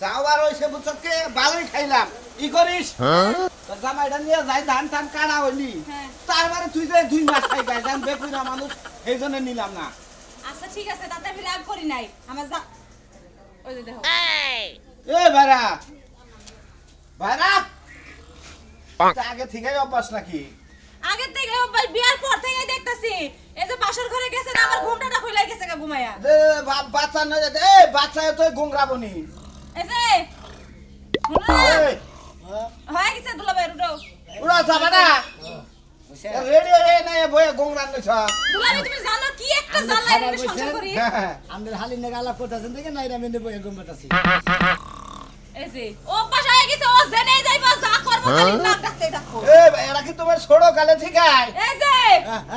চাওয়ার হইছে বুঝছকে ভালোই খাইলাম ই করিস তোর জামাইটা নিয়ে যাই ধান টান কাটা হইলি তারপরে তুই যে 2 মাস খাই গাই জান বেকুইরা মানুষ এইজন্য নিলাম না আচ্ছা ঠিক আছে তাতে আমি রাগ করি নাই আমার ওই যে দেখো এ ভাইরা ভাইরা আগে থেকেই অভ্যাস নাকি আগে থেকে অভ্যাস বিয়ার পর থেকে দেখতাছি এই যে বাসর ঘরে গেছে না আমার ঘুমটা খুলে গেছে গা ঘুমায়া বাচ্চা নয় এ বাচ্চা তো গোংরাবনি এই যে হয়ে গেছে দুলাভাই উঠো উড়া যাবা না রেডি হয়ে না বয়ে গোংরান নইছ দুলাভাই তুমি জানো কি একটা জ্বালা এটা সংসার করি আমাদের হালি না গালা করতেছেন দেখে নাইরা মেনে বয়ে ঘুমাতাছি এই যে ও বাসায় গেছে ও জেনে যাইবা যা করব তাই না ডাকতে ডাকো এ এরা কি তোমার ছোট কালে ঠিক আছে এই যে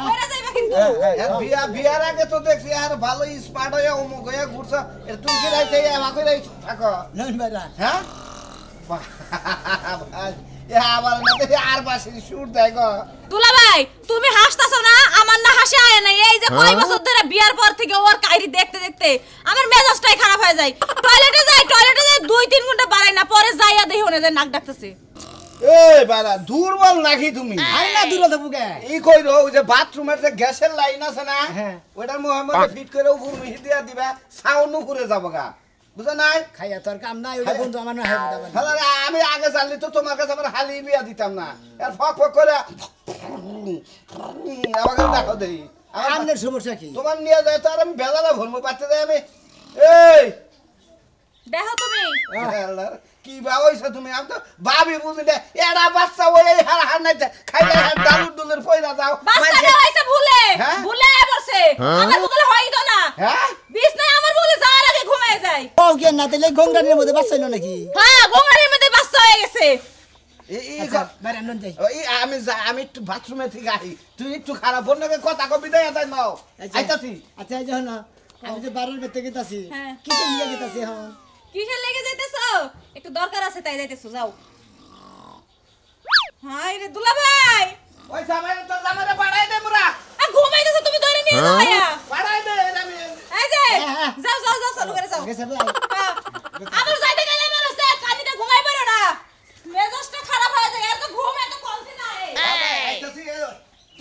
কইরা যাইবা কিন্তু বিয়ার আগে তো দেখছি আর ভালো স্মার্ট হয়ে অমুক হয়ে ঘুরছ এটা তুমি কি রাইতে আমাকে রাই থাকো নন বেটা হ্যাঁ এ আবার না আর বাসি শুট দেখো দুলাভাই তুমি হাসতাছো না আমার না হাসি আয় না এই যে কয় বছর ধরে বিয়ার পর থেকে ওর কাইরি দেখতে দেখতে আমার মেজাজটাই খারাপ হয়ে যায় টয়লেটে যাই 2-3 ঘন্টা বাড়াই না পরে যাইয়া দেখি ওনে যে নাক ডাকতেছে এই বাড়া দুর্বল নাকি তুমি আই না দূরে দেবো কে ই কইরো ওই যে বাথরুমের যে গ্যাসের লাইন আছে না ওটার মোহাম্মদ ফিট করে উপর মিহি দিয়া দিবা সাউন্ড ঘুরে যাবো গা বুঝা নাই খাইয়া তোর কাম নাই ওটা বন্ধু আমার না হয় হ্যালো আমি আগে জানলি তো তোমার কাছে আমার হালি বিয়া দিতাম না আর ফক ফক করে আমাকে দেখো দেই আমাদের সমস্যা কি তোমার নিয়ে যায় তো আর আমি বেলালা ভরমো পাচ্ছে যাই আমি এই দেখো তুমি কি বাবাইছো তুমি আমি তো ভাবি বুঝি না এড়া বাচ্চা ওই হার হার নাই খাইলে ডালুর দুলের পয়লা যাও বাচ্চাটা হইছে ভুলে ভুলে বসে আমার বলে হই তো না হ্যাঁ বিছনায় আমার বলে যাওয়ার আগে ঘুমায় যায় ও কি না তাইলে গঙ্গানের মধ্যে বাচ্চা না নাকি হ্যাঁ গঙ্গানের মধ্যে বাচ্চা হয়ে গেছে বাইরে নন যাই আমি একটু বাথরুমে থেকে আহি তুই একটু খারাপ বোন নাকি কথা কবি দেয় তাই নাও আইতাছি আচ্ছা যখন আমি যে বাড়ির ভিতরে গেতাছি কিসে নিয়ে গেতাছি হ্যাঁ কিসে লেগে যাইতেছো একটু দরকার আছে তাই যাইতেছো যাও হাই রে দুলাভাই ওই জামাই তো জামারে বাড়াই দে মুরা ঘুমাইতেছো তুমি ধরে নিয়ে যাও ভাইয়া বাড়াই দে আমি এই যে যাও যাও যাও চালু করে যাও আবার যাইতে গেলে আমার সে কানিতে ঘুমাই পারো না মেজাজটা খারাপ হয়ে যায় এত ঘুম এত কলসি না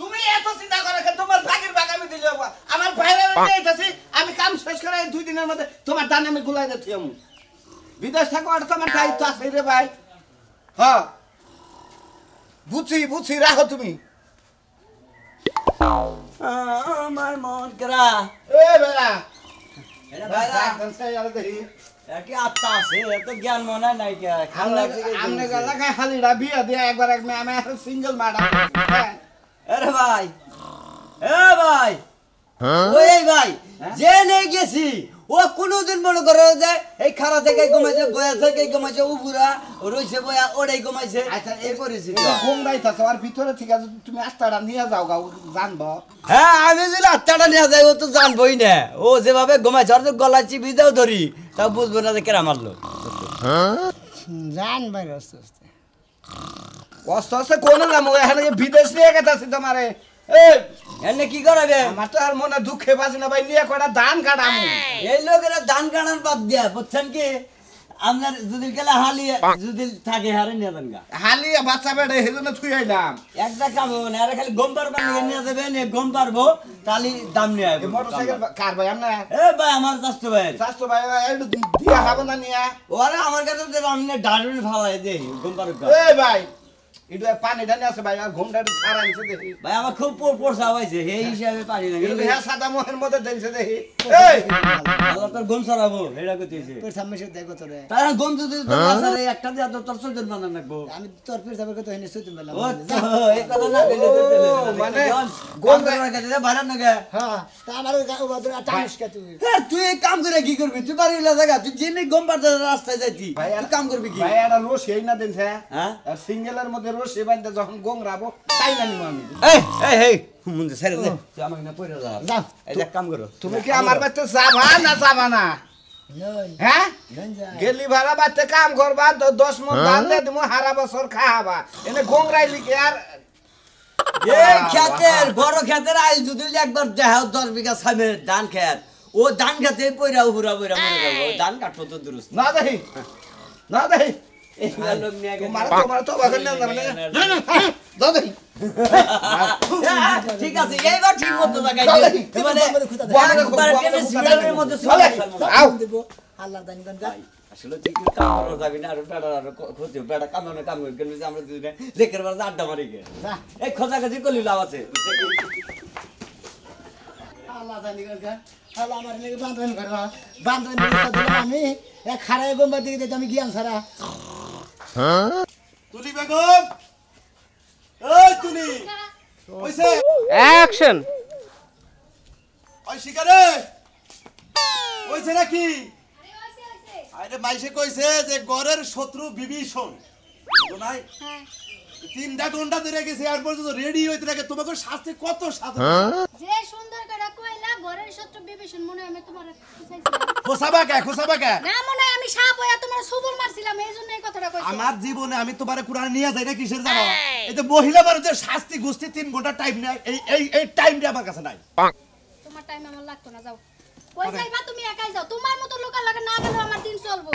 তুমি এত চিন্তা করো কেন তোমার ভাগের ভাগ আমি দিলে আমার বাইরে আইতাছি আমি কাম শেষ করে 2 দিনের মধ্যে তোমার দান আমি গুলাই দিতে আমি বিদেশ থাকো আর তোমার দায়িত্ব আছে রে ভাই হ্যাঁ বুঝছি রাখো তুমি আমার মন করা এ বেলা এটা ভাইরা কি আত্মা আছে এত জ্ঞান মনে নাই কে আমনে গলা খাই হালিড়া বিয়া দিয়া একবার এক আমি সিঙ্গেল মাডা আরে ভাই এ ভাই ওই ভাই যে নেই গেছি ও কোনদিন মনে করে যে এই খারা থেকে ঘুমাইছে বয়া থেকে ঘুমাইছে উপুরা রইছে বয়া ওড়াই ঘুমাইছে আচ্ছা এই করেছি ঘুম রাইতাছ আর ভিতরে থেকে তুমি আস্তাটা নিয়ে যাও গাও জানবো হ্যাঁ আমি যদি আত্মাটা নিয়ে যাই ও তো জানবই না ও যেভাবে ঘুমাইছে আর তো গলা চিপি দাও ধরি তা বুঝবো না যে কেরা মারলো জান বাইরে আস্তে আস্তে কোন যাবো এখানে বিদেশ নিয়ে গেতাছি তোমারে এনে কি করাবে আমার তো আর মনে দুঃখে বাঁচি না ভাই নিয়ে কটা ধান কাটামু এই লোকেরা ধান কাটার বাদ দিয়া বুঝছেন কি আপনার যদি গেলে হালি যদি থাকে হারে নিয়ে যান গা হালি বাচ্চা বেড়ে সেজন্য থুই আইলাম একটা কাম হবে না, আরে খালি গম পারবা নিয়ে যাবে গম পারবো তাহলে দাম নিয়ে আসবে। মোটরসাইকেল কার ভাই আপনার এ ভাই আমার চাষতো ভাই ভাই একটু দিয়া খাবো না নিয়ে ওরে আমার কাছে আমি না ডাস্টবিন ফালাই দেই গম পারবো এই ভাই এটা পানি ঢানি আছে ভাই আর ঘুমটা ছাড়া আনছে দেখি ভাই আমার খুব পোরসা হইছে এই হিসাবে পানি না কিন্তু হ্যাঁ সাদা মোহের মধ্যে দেনছে দেখি এই আল্লাহ তোর গম ছড়াবো এটা কইতেছে তোর সামনে সে দেখো তোরে তাই গম যদি তোর আসলে একটা দিয়া তোর চোদ্দ বানান রাখবো আমি তোর পীর সাহেবের কথা হইনি সুতি মেলা ও এই কথা না কইলে মানে গম করে গেলে ভাড়া না গে হ্যাঁ তা আমার ওদের টানিস কে তুই তুই এই কাম করে কি করবি তুই বাড়ি লাগা তুই জেনে গম পারতে রাস্তায় যাইতি তুই কাম করবি কি ভাই এটা রোশ এই না দেনছে হ্যাঁ আর সিঙ্গেলের মধ্যে রোশ এবারে যখন গোংরাবো তাই না নিব আমি এই মুন্ডে ছেড়ে দে তুই আমাকে না পয়রা যা যা এই এক কাম করো তুমি কি আমার বাড়িতে যাবা না নই হ্যাঁ নন যা গেলি ভাড়া বাড়িতে কাম করবা 10 মন ধান দে তুমি হারা বছর খাওয়াবা এনে গোংরাইলি কি আর এই খেতের বড় খেতের আইল যদি একবার দেখাও 10 বিঘা সামনে ধান খেত ও ধান খেতে পয়রা উপরা পয়রা মরে যাবো ধান কাটবো তো দুরুস্ত না দেখি না দেই এইগুলা লোক নিয়ে গেছে। তোমার তো বাগান না না দাও দেই ঠিক আছে এইবার ঠিক মতো জায়গায় চলে। দিও। মানে একবার টেনে সিরিয়ালের মধ্যে চলে। আও। আল্লাহ জানি কোন গা আসলে তুই কিন্তু কাম করা যাবি না, আরো বেড়া আরো ক্ষতি বেড়া কামানো কাম করে গেলে আমরা দুজনে দেখের বার আড্ডা মারি গে যা এই খোঁজাখুঁজি করলি লাভ আছে। আল্লাহ জানি কোন গা আল্লাহ আমার লাগি বান্ধন করবা বান্ধন দিলাম আমি এক খারায় গোম্বা দিকে দিতে আমি গিয়াম সারা তুলি বেগম এই তুলি কইছে অ্যাকশন ওই শিকারে কইছে নাকি আরে মাইসে কইছে যে গরের শত্রু বিভীষণ তো নাই 3টা ঘন্টা ধরে গেছে আর পর্যন্ত রেডি হইতে থাকে তোমাকে শাস্তি কত সাধন যে সুন্দর করে কইলা ঘরের শত্রু বিভীষণ মনে হয় আমি তোমার খুঁচাইছিলাম খোসাবা কে না মনে হয় আমি সাপ হইয়া তোমার সুবল মারছিলাম এইজন্য এই কথাটা কইছি আমার জীবনে আমি তোমারে কুরআন নিয়ে যাই না কিসের জানো এই যে মহিলা মানুষের শাস্তি গোষ্ঠী 3 ঘন্টা টাইম নেয় এই টাইমটা আমার কাছে নাই তোমার টাইম আমার লাগতো না যাও কই যাইবা তুমি একাই যাও তোমার মতো লোক লাগে না গেলেও আমার দিন চলবো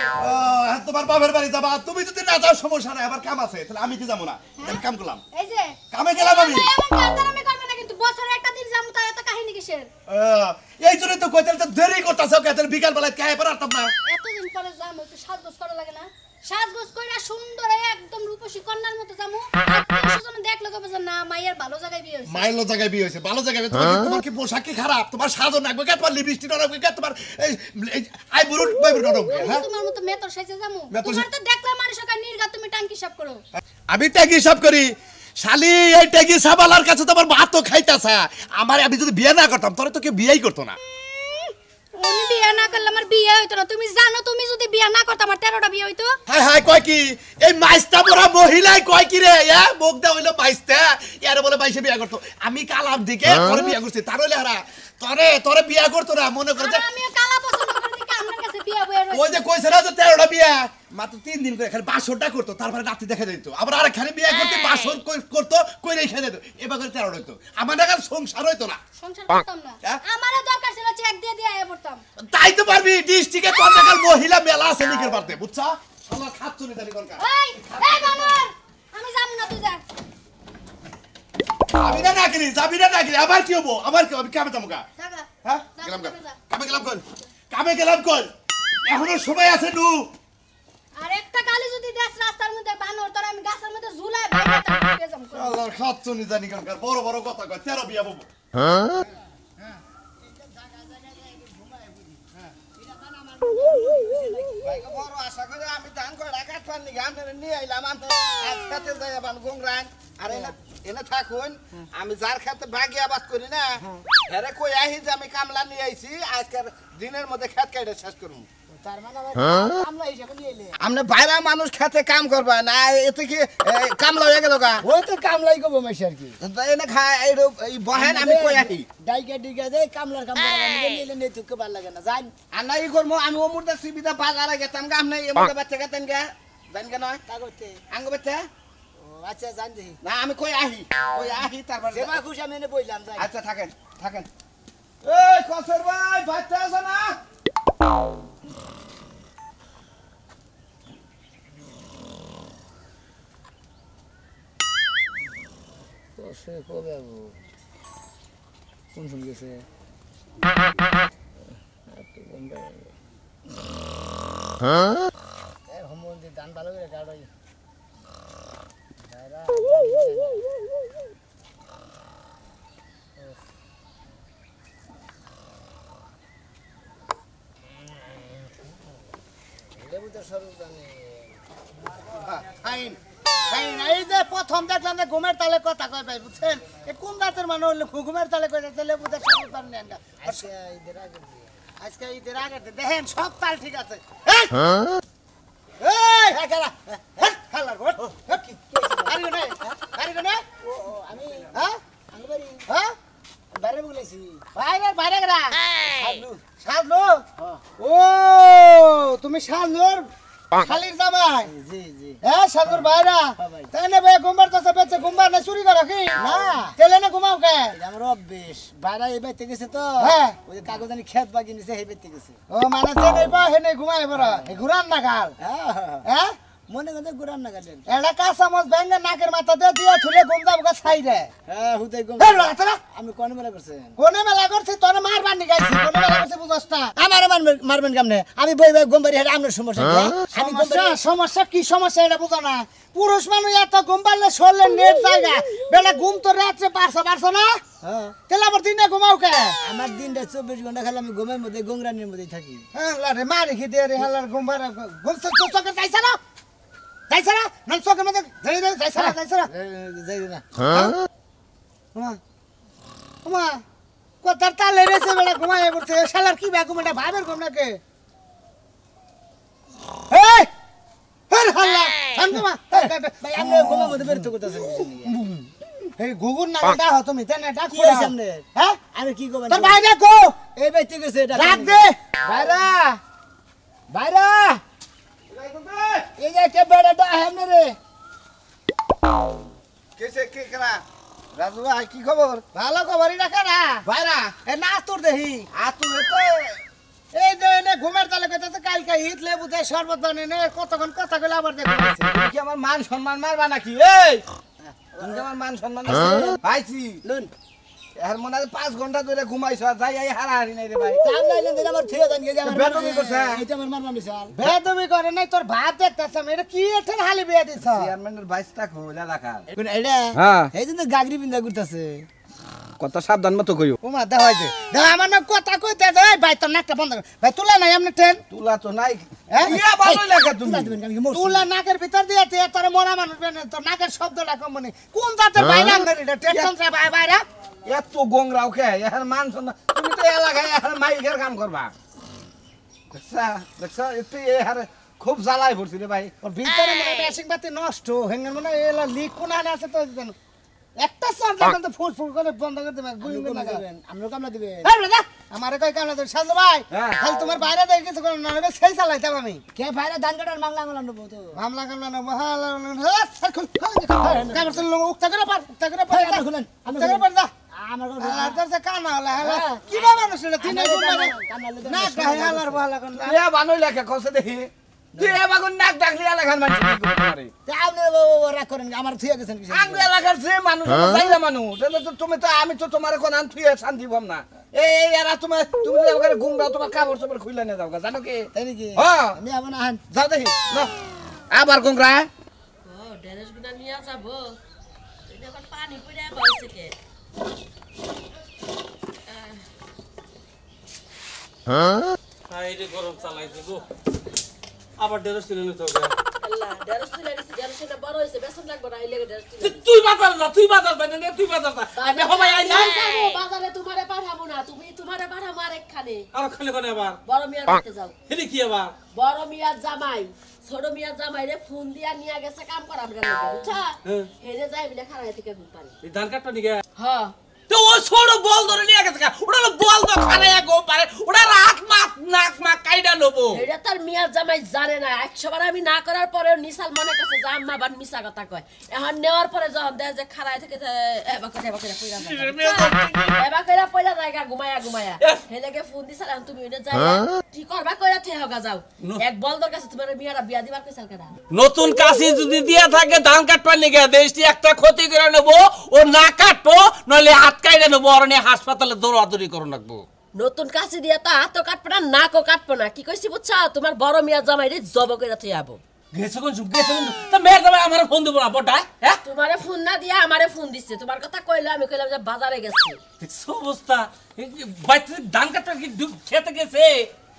তোমার বাবার বাড়ি যাবা তুমি যদি না যাও সমস্যা নাই আবার কাম আছে তাহলে আমি কি যাবো না আমি কাম করলাম এই যে কামে গেলাম আমি এমন কাতারামি করবে না কিন্তু বছরে একটা দিন যামু তাই এত কাহিনী কিসের এই জন্য তো কইতে তো দেরি করতেছ কইতে বিকাল বেলায় কাহে পারতাম না এতদিন পরে যামু একটু সাজগোজ করা লাগে না সাজগোজ কইরা সুন্দর একদম রূপসী কন্যার মতো যামু আত্মীয়স্বজন দেখলে কবে যে না মায়ের ভালো জায়গায় বিয়ে হইছে মাইলো জায়গায় বিয়ে হইছে ভালো জায়গায় তোমার কি পোশাক কি খারাপ তোমার সাজন রাখবে কে তোমার লিপস্টিক রাখবে কে তোমার এই আইবুরু বাইবুরু রাখবে হ্যাঁ তোমার মতো মেতর সাইজে যামু মেতর তোমার তো দেখলে মানুষের কাছে নির্গা তুমি টাঙ্কি সাপ করো আমি ট্যাগি সব করি শালি এই ট্যাগি সাবালার কাছে তোমার ভাত তো খাইতাছে আমার আমি যদি বিয়ে না করতাম তাহলে তো কেউ বিয়েই করতো না আমি বিয়ে না করলে আমার বিয়ে হইতো না তুমি জানো তুমি যদি বিয়ে না করতে আমার 13টা বিয়ে হইতো হাই হাই কয় কি এই মাইস্তা বড় মহিলাই কয় কি রে মুখ দা হইলো মাইস্তা এর বলে মাইসে বিয়ে করতো আমি কালাম দিকে তোরে বিয়ে করছি তার হইলে হারা তোরে বিয়ে করতো না মনে করে আর আমিও কালা পছন্দ করি দেখে আমার কাছে বিয়ে বইয়া ওই রইছে যে কইছে না যে 13টা বিয়ে মাত্র 3 দিন করে খালি বাসরটা করতো তারপরে রাতে দেখা দিত আবার আরেকখানে বিয়ে করতে বাসর করতো কইরে খেয়ে দিত এবার করে 13 হইতো আমার টাকার সংসার হইতো না সংসার করতাম না হ্যাঁ? আমারও দরকার ছিল চেক দিয়ে দিয়ে আয়া পড়তাম তাই তো পারবি ডিস্ট্রিক্টে তোর টাকার মহিলা মেলা আছে লিখের পারতে বুঝছা শালা খাচ্ছনি তারি কোনকা এই এই বানর আমি যাবো না তুই যা যাবি না নাকি আবার কি হবো আবার কি আমি কামে যাবো গা জাগা হ্যাঁ যা, গেলাম যা, যা। কামে গেলাম কোন এখনো সময় আছে নু আর একটা গালি যদি দেশ রাস্তার মধ্যে বানর তোর আমি গাছের মধ্যে ঝুলাই বাইরে তাকে যাম আল্লাহ খাচ্ছনি জানি কোনকার বড় বড় কথা কয় 13 বিয়া বলবো ভাইকে বড় আশা করে আমি ধান করে কাট পান নি গাম নিয়ে আইলাম আমি একসাথে যাই বান গোংরান আরে না এনে থাকুন আমি যার খেতে বাগি আবাদ করি না হেরে কই আহি যে আমি কামলা নিয়ে আইছি আজকের দিনের মধ্যে খেত কাইটা শেষ করব তার মানে আমরা হিসাবে নিয়ে এলে আমনে বাইরা মানুষ খেতে কাম করবা না এতে কি কামলা হয়ে গেল গা ওই তো কামলাই গো মাইছে আর কি এনে খায় এই বহেন আমি কই আহি ডাইকা ডিগা দে কামলার কাম করা নিয়ে নিলে নেই তুকে ভালো লাগে না জান আর নাই করবো আমি ও মুর্দা সিবিদা বাজারে গেতাম গাম নাই এ মুর্দা বাচ্চা গেতেন গা জান কে নয় কাগজতে আঙ্গ বাচ্চা ও আচ্ছা জান দেখি না আমি কই আহি তারপর যেমা খুশি আমি এনে বইলাম যাই আচ্ছা থাকেন এই কসর ভাই বাচ্চা আছে না তো সে কবে কোন শুন গেছে হোমবন্দি দান ভালো করে গাড়াই এই যে প্রথম দেখলাম যে ঘুমের তালে কথা কয় ভাই বুঝছেন এ কোন রাতের মানুষ হলে ঘুমের তালে কয় তাহলে বুঝে সব তার নেন আজকে ঈদের আগে দেখেন সব তাল ঠিক আছে তুমি শালনুর খালির জামাই জি জি হ্যাঁ সাগর ভাইরা ভাই। তাই না ভাই ঘুমবার তো বেঁচে ঘুমবার না চুরি করো কি না তেলে না ঘুমাও কে এটা আমার অভ্যেস বাইরে এই বাইতে গেছে তো হ্যাঁ। ওই যে কাগজানি খেত বাগি নিছে এই বাইতে গেছে ও মানে যে নেই বা হে নেই ঘুমাই বড় এই ঘুরান না গাল হ্যাঁ মনে কথা গুরান না কাটেন এটা কা চামচ ব্যাঙ্গে নাকের মাথাতে দিয়ে থুলে ঘুম যাবো গা ছাইরে হ্যাঁ হুদাই গম এই লড়া তোরা আমি কোন মেলা করছেন কোনে মেলা করছিস তোর মারবার নি গাইছিস কোনে মেলা করছিস বুঝছ না আমার মারবেন কেমনে আমি বই বই গম বাড়ি হেঁটে আপনার সমস্যা কি? আমি গম সমস্যা সমস্যা কি সমস্যা এটা বুঝো না পুরুষ মানুষ এত ঘুম পারলে শরীরে নেট জায়গা বেলা ঘুম তো রাত্রে পারছো না হ্যাঁ তেলা আবার দিনে ঘুমাও কে আমার দিনটা 24 ঘন্টা খালি আমি ঘুমের মধ্যে গংরানির মধ্যে থাকি হ্যাঁ লারে মারি কি দে রে হালার ঘুম পারে ঘুম তো চোখে যাইছ না না চোখের মধ্যে যাইছ না যাই না ওমা কথার তালে রেছে বেলা ঘুমায় পড়ছে শালার কি ব্যাগ ঘুমাটা ভাবের ঘুম নাকি এই হর হাল্লা শান্তমা ভাই আপনি ঘুমের মধ্যে বেরোতে করতেছেন এই গুগুর নামটা হ তুমি তেনে ডাক কি হইছে আপনি হ্যাঁ আমি কি করবেন তোর ভাই দেখো এই বাইতে গেছে এটা ডাক দে বাইরা বাইরা এই যে কে বেড়াটা হেমনে রে কেসে কে করা রাজু ভাই কি খবর ভালো খবরই রাখা না ভাইরা এ না তোর দেহি আতুরে তো এই যে এনে ঘুমের তালে কইতাছে কালকে হিট লেবু দেয় শরবত বানিয়ে নে কতক্ষণ কথা কইলে আবার দেখো তুমি কি আমার মান সম্মান মারবা নাকি এই তুমি কি আমার মান সম্মান পাইছি লুন এর মনে হয় 5 ঘন্টা ধরে ঘুমাইছ যাই এই হারাহারি নাই রে ভাই কাম লাইলেন দিন আমার থিয়ে দেন যে আমার বেদবি করছে। এইটা আমার মারবা মিশাল বেদবি করে নাই তোর ভাত দেখতেছ এটা কি এঠান হালি বিয়ে দিছ চেয়ারম্যানের 22 টাকা হইলা রাখা কোন এইটা হ্যাঁ। এই যে গাগরি বিন্দা করতেছে কত সাবধান মতো কইও ওমা দেখাইছে দেখ আমার না কথা কইতে দে ভাই তোর নাকটা বন্ধ কর ভাই তুলা নাই এমনি ট্রেন তুলা তো নাই হ্যাঁ? ইয়া ভালো লাগে তুমি তুলা দিবেন আমি কি মরছি তুলা নাকের ভিতর দিয়ে তুই তোর মরা মানুষ বেনে তোর নাকের শব্দটা কম মানে কোন জাতের বাইরে আনবে এটা টেনশন রে ভাই বাইরে এত গোংরাও কে এর মান সম্মান তুমি তো এলাকায় এর মাইকের কাম করবা দেখছা এতে এর খুব জ্বালাই পড়ছি রে ভাই ওর ভিতরে মানে মেশিং বাতি নষ্ট হেঙ্গে মানে এলা লিক কোন আনে আছে তো জানো একটা সার দেখেন তো ফুল ফুল করে বন্ধ করে দেবে গুইং না দিবেন আমরা কামলা দিবেন এই বেটা আমারে কই কামলা দে সাজু ভাই হ্যাঁ। খালি তোমার বাইরে দেখে কিছু করে না রে সেই চালাইতাম আমি কে ভাইরা ধান কাটার মাংলা আঙুল আনবো তো মামলা কামলা না মহালা কামলা লোক উক্তা করে পার উক্তা করে পার আপনি খুলেন আমি উক্তা করে পার দা আমার আর তোর সে কানা হলা হলা হ্যাঁ। কি বা মানুষ এটা তিনে আমি গুণ মানে কামলা লইতে না গায় হালার বহালা কোন তুই এ বানই লেখা কসে দেখি তুই এ বাগুন নাক ডাকলি এলাকার মানুষ কি করতে পারে তে আপনি রাগ করেন আমার থিয়ে গেছেন কিছু আঙ্গ এলাকার যে মানুষ চাইলে মানুষ তাহলে তো তুমি তো আমি তো তোমার কোন আন তুই শান্তি পাম না এই এরা তুমি তুমি যে ওখানে ঘুমরা তোমার কাপড় চোপড় খুলে নিয়ে যাও গা, জানো কি তাই নাকি হ্যাঁ আমি আবার আহেন যাও দেখি নাও। আবার ঘুমরা ও ড্রেস গুনা নিয়ে যাব এটা আবার পানি পড়ে বাইছে কে আইরে গরম চালাইছে গো আবার ডেরস তুলে নিতে হবে আল্লাহ ড্রেস তুলে দিছি ড্রেসটা বড় হইছে বেসন লাগবে না আইলে ড্রেস তুলে তুই বাজার যা তুই বাজার যা আমি হবাই আই না যাবো বাজারে তোমারে পাঠাবো না তুমি তোমারে পাঠাবো আরেকখানে আর খালি কোনে আবার বড় মিয়ার বাড়িতে যাও হেদি কি আবার বড় মিয়ার জামাই ছোট মিয়ার জামাই রে ফোন দিয়া নিয়ে গেছে কাম করা আমরা লাগে বুঝছা হ্যাঁ। হেরে যাই বিলে খাড়াই থেকে ঘুম পানি এই ধান কাটটা নিগে হ্যাঁ তো ও ছোট বল ধরে নিয়ে গেছে ওটা বল তো খানায়া গো পারে ওটা রাত মাত নাক মা কাইডা লবো এটা তার মিয়ার জামাই জানে না 100 বার আমি না করার পরেও নিসাল মনে কাছে যে আম্মা বান মিছা কথা কয় এখন নেওয়ার পরে যখন দেয় যে খাড়াই থেকে এবা করে পয়রা যায় এবা করে পয়রা জায়গা ঘুমায়া হেলেকে ফোন দিছাল এখন তুমি ওইনে যাই কি করবা কইরা থে হোগা যাও এক বলদর কাছে তোমার মিয়ারা বিয়া দিবার কইছাল কেডা নতুন কাশি যদি দিয়া থাকে ধান কাটপা নিগে দেশটি একটা ক্ষতি করে নেব ও না কাটবো নইলে হাত কাইডা নেব আর নিয়ে হাসপাতালে দৌড়াদৌড়ি করো লাগবো নতুন কাছে দিয়া তো হাতও কাটবো না নাকও কাটবো না কি কইছি বুঝছা তোমার বড় মিয়া জামাই রে জব কইরা থে আবো গেছে কোন তা মেয়ের জামাই আমার ফোন দিব না বড় হ্যাঁ তোমারে ফোন না দিয়া আমারে ফোন দিছে তোমার কথা কইলো আমি কইলাম যে বাজারে গেছি দেখছো অবস্থা বাইতে ধান কাটটা কি খেতে গেছে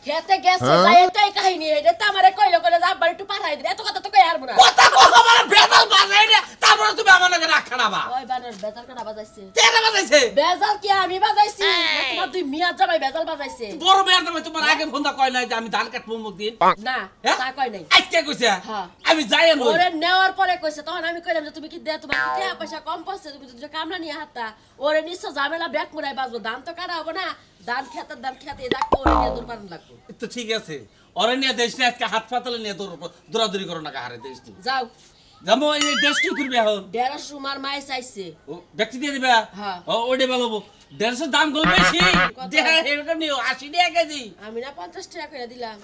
খেতে গেছে যাই এটাই কাহিনী এটা তো আমারে কইলো কইলো যে আব্বার একটু পাঠাই দিন এত কথা তো কই হারবো না কথা কথা মানে বেজাল বাজাই রে তারপরে তুমি আমার লাগে রাখা না বা ওই বানর বেজাল কাটা বাজাইছে কেন বাজাইছে বেজাল কি আমি বাজাইছি না তোমার দুই মিয়া জামাই বেজাল বাজাইছে বড় মেয়ের জামাই তোমার আগে ফোন দা কয় নাই যে আমি ধান কাটবো মুখ দিন না হ্যাঁ? তা কই নাই আজকে কইছে হ্যাঁ। আমি যাই নই ওরে নেওয়ার পরে কইছে তখন আমি কইলাম যে তুমি কি দে তোমার টাকা পয়সা কম পাচ্ছে তুমি তো কামলা নিয়ে হাতটা ওরে নিশ্চয় ঝামেলা ব্যাগ মুড়াই বাজবো ধান তো কাটা হবো না ধান খেতে রাখবো ওরে নিয়ে দূর পারেন লাগবো তো ঠিক আছে ওরে নিয়ে দেশ নিয়ে আজকে হাত পাতালে নিয়ে দৌড়াদৌড়ি করো না কাহারে দেশ নিয়ে যাও যাবো এই দেশ কি করবে এখন 150 সুমার মায়ে চাইছে ও ব্যক্তি দিয়ে দিবা হ্যাঁ। ও ওডে ভালো 150 দাম গল বেশি দেখা এরকম নিও 80 টাকা কেজি আমি না 50 টাকা করে দিলাম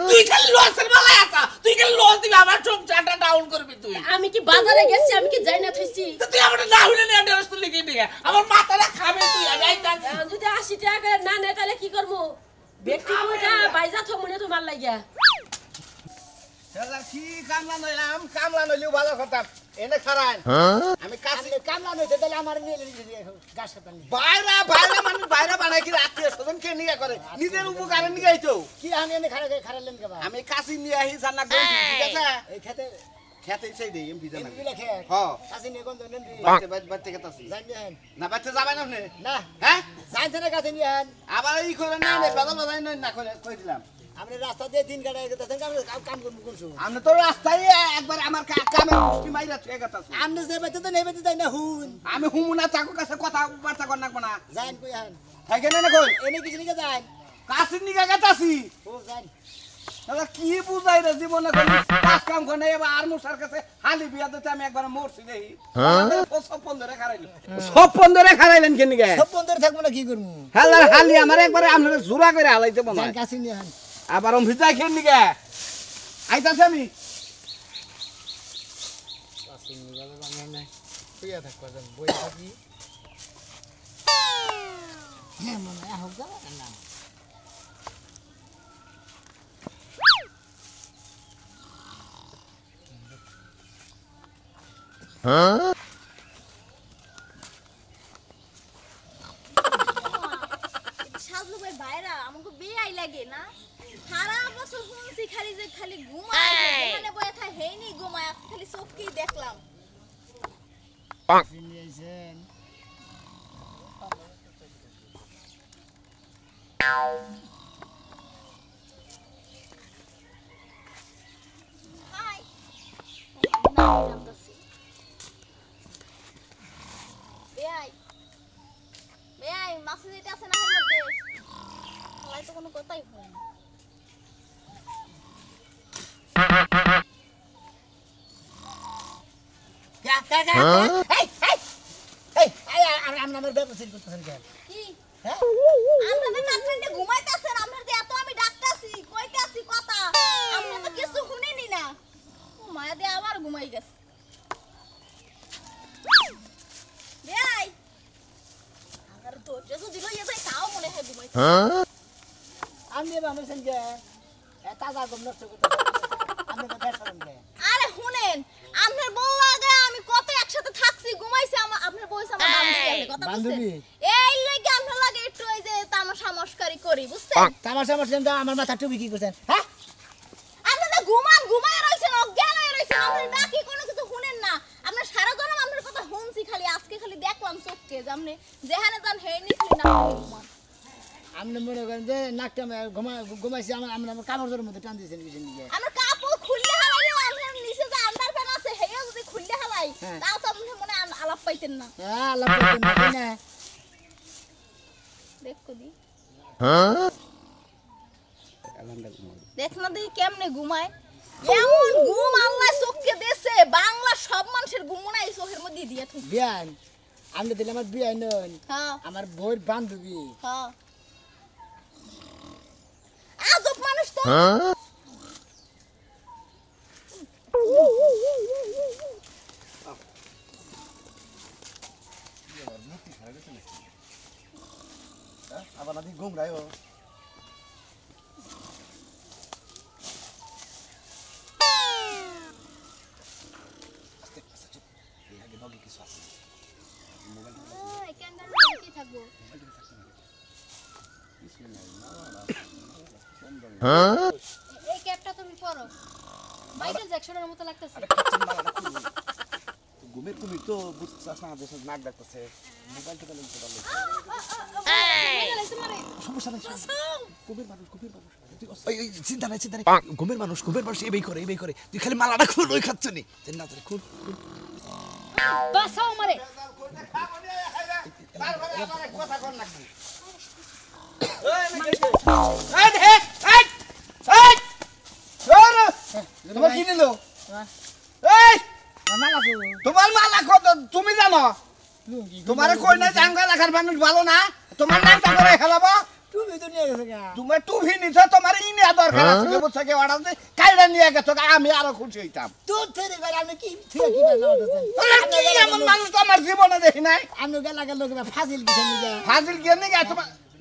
তুই খালি লসের বেলায় আছা তুই খালি লস দিবি আমার সংসারটা ডাউন করবি তুই আমি কি বাজারে গেছি আমি কি যাই না থইছি তো তুই আমার না হইলে না 150 তুই লিখে দিগা আমার মাথাটা খাবে তুই আমি আইতাছি এখন যদি 80 টাকা করে না নেয় তাহলে কি করবো ব্যক্তি কোটা বাইজা থ মনে তোমার লাগিয়া শালা কি কামলা নইলাম কামলা নইলেও ভালো কথা এনে খারান আমি কাছে কামলা নইতে তাহলে আমার নিয়ে গাছ কাটা নিয়ে বাইরে মানে বাইরে বানাই কি আত্মীয় স্বজন কে নিয়ে করে নিজের উপকারে নিয়ে আইতো কি আমি এনে খারালেন কে আমি কাছে নিয়ে আহি জানা গো ঠিক আছে এই খেতে খেতে চাই দেই এম বিজা না এমবিলা খেত হ্যাঁ কাছে নিয়ে কোন দেন বাচ্চা খেতাছি জানেন না বাচ্চা যাবে না আপনি না হ্যাঁ জানতে না কাছে নিয়ে আন আবার এই করে না বেদল বাজাই না করে কই দিলাম আমরা রাস্তা দিয়ে 3 গাড়ি গেতেছেন কাম করব কোন সময় আমি তো রাস্তায় একবার আমার কামে মুষ্টি মাইরা ছুঁয়ে গেতাছি আমনে যে বাইতে তো নেই বাইতে যাই না হুন আমি হুমুনা চাকু কাছে কথা বার্তা কর নাকবো না যাইন কই আন থাকে না কই এনে কিছু নিকে যাইন কাছে নিয়ে গেতাছি ও যাইন দাদা কি বুঝাই রে জীবনে কাজ কাম করে এবার আর মুসার কাছে হালি বিয়া দিতে আমি একবার মরছি দেই সব বন্ধরে খারাইলেন কেন গে সব বন্ধ থাকবো না কি করব হালার হালি আমার একবারে আপনারা জোড়া করে হালাইতে মনে যাইন হয় কাছে নিয়ে আন আবার ওম ভিজা খেন নি গে আইতাছে আমি কাছে নিয়ে গেল মানে কইয়া থাকবা যান বই থাকি হ্যাঁ মনে হোক না সাজলু ভাই ভাইরা আমাকে বিয়াই লাগে না সারা বছর শুনছি খালি যে খালি ঘুমায় যেখানে বয়ে থা হেইনি ঘুমায় আজকে খালি চোখকেই দেখলাম নিয়ে আইছেন হাই না জানতাছি বেয়াই মাছ যেতে আছে না এর মধ্যে আমার তো কোনো কথাই হয় না আমার ব্যবসা করতেছেন কেন কি হ্যাঁ আপনাদের রাত্রে ঘুমাইতেছেন আপনাদের এত আমি ডাকতাছি কইতাছি কথা আপনি তো কিছু শুনেনি না ও মায়া দিয়ে আবার ঘুমাই গেছে বেয়াই আর তো যদি লইয়া যায় তাও মনে হয় ঘুমাইতে আমি এবার আমার সঙ্গে তাজা গম নষ্ট করতেছেন আমি তো ব্যবসা করেন আরে শুনেন আপনার বউ লাগে আমি কত একসাথে থাকছি ঘুমাইছি আপনার বউ আমার বান্ধবী কথা বান্ধবী? বুঝছেন এই লাগে আপনার লাগে একটু ওই যে তামাশা মস্কারি করি বুঝছেন তামাশা মারছেন তো আমার মাথা টুপি কি করছেন হ্যাঁ আপনারা ঘুমায় রইছেন অজ্ঞান হয়ে রইছেন আপনারা বাকি কোনো কিছু শুনেন না আপনার সারা জন্ম আপনার কথা শুনছি খালি আজকে খালি দেখলাম চোখকে যে আপনি যেখানে যান হে নিকলি না ঘুমান আপনি মনে করেন যে নাকটা ঘুমাইছি আমার কাপড়ের মধ্যে টান দিয়েছেন কিছু দিকে আমরা কাপড় খুললে হালাই আপনার নিচে যে আন্ডারপ্যান্ট আছে হেয়া যদি খুললে হালাই হ্যাঁ। তাও তো আপনি মনে আলাপ পাইতেন না হ্যাঁ আল্লাহ করতেন না, তাই না দেখো দি দেখ না দেখি কেমনে ঘুমায় এমন ঘুম আল্লাহ চোখকে দেছে বাংলা সব মানুষের ঘুম মনে হয় চোখের মধ্যে দিয়ে থুই বিয়ান আপনি দিলে আমার বিয়ান নন হ্যাঁ আমার বউর বান্ধবী হ্যাঁ আজব মানুষ তো আবার নাকি ঘুমরায় ও ক্যাঙ্গারু কি থাকবো এই ক্যাপটা তুমি পরো মাইকেল জ্যাকসনের মতো লাগতেছে ঘুমের কুমির তো বুঝতে না দেশে নাক ডাকতেছে মোবাইল টোবাইল নিতে পারলে সমস্যা নাই ঘুমের মানুষ ওই চিন্তা নাই ঘুমের মানুষ এই করে তুই খালি মালাটা খুল ওই খাচ্ছ নি না তোর খুল বাসাও মারে কথা কর নাকি এই দেখ এই এই ওরে তোমার কি নিল এই মালা কো তোমার মালা কত তুমি জানো তোমারে কই না জাঙ্গা রাখার মানুষ ভালো না তোমার নামটা করে খেলাবো তুমি তো নিয়ে গেছে গা তুমি টুভি নিছো তোমার ইনে দরকার আছে বুঝছ কি অর্ডার দে কাইরা নিয়ে গেছো আমি আরো খুশি হইতাম তোর থেকে করে আমি কি থেকে কি বাজনা হতেছেন আরে কি এমন মানুষ তো আমার জীবনে দেখি নাই আমি গেলা গেল ফাজিল কিছু নিয়ে ফাজিল কে নিয়ে গেছো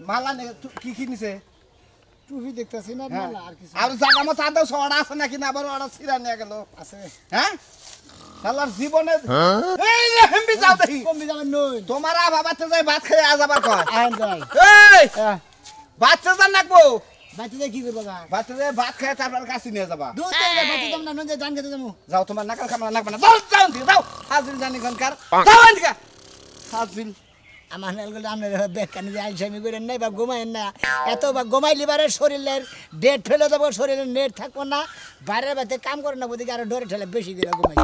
মালা নে কি কি নিছে টুপি দেখতেছি না হ্যাঁ। মালা আর কিছু আর জায়গা মতো আদৌ সড়া আছে নাকি না আবার ওরা ছিড়া নিয়ে গেল আছে হ্যাঁ শালার জীবনে এই যে হেমবি যাও দেখি কমবি যাবেন নই তোমার বাবাতে যাই ভাত খেয়ে আজ আবার কয় আইন যাই এই বাচ্চা জান নাকবো বাচ্চাদের কি করবো গা বাচ্চা যাই ভাত খেয়ে তারপর কাছে নিয়ে যাবা দুধ থেকে বাচ্চা যাম না নজে ধান খেতে যাবো যাও তোমার নাকাল খামলা নাকবা না যাও যাও দিকে যাও হাজির জানি কানকার যাও এদিকে হাজির আমার নালগুলো আপনার বেকানি যে আইসামি করেন নাই বা ঘুমাইন না এত বা ঘুমাইলি বারে শরীরের ডেট ফেলে দেবো শরীরের নেট থাকবো না বাইরের বাড়িতে কাম করে না ওদিকে আরো ডরে ঠেলে বেশি করে ঘুমাই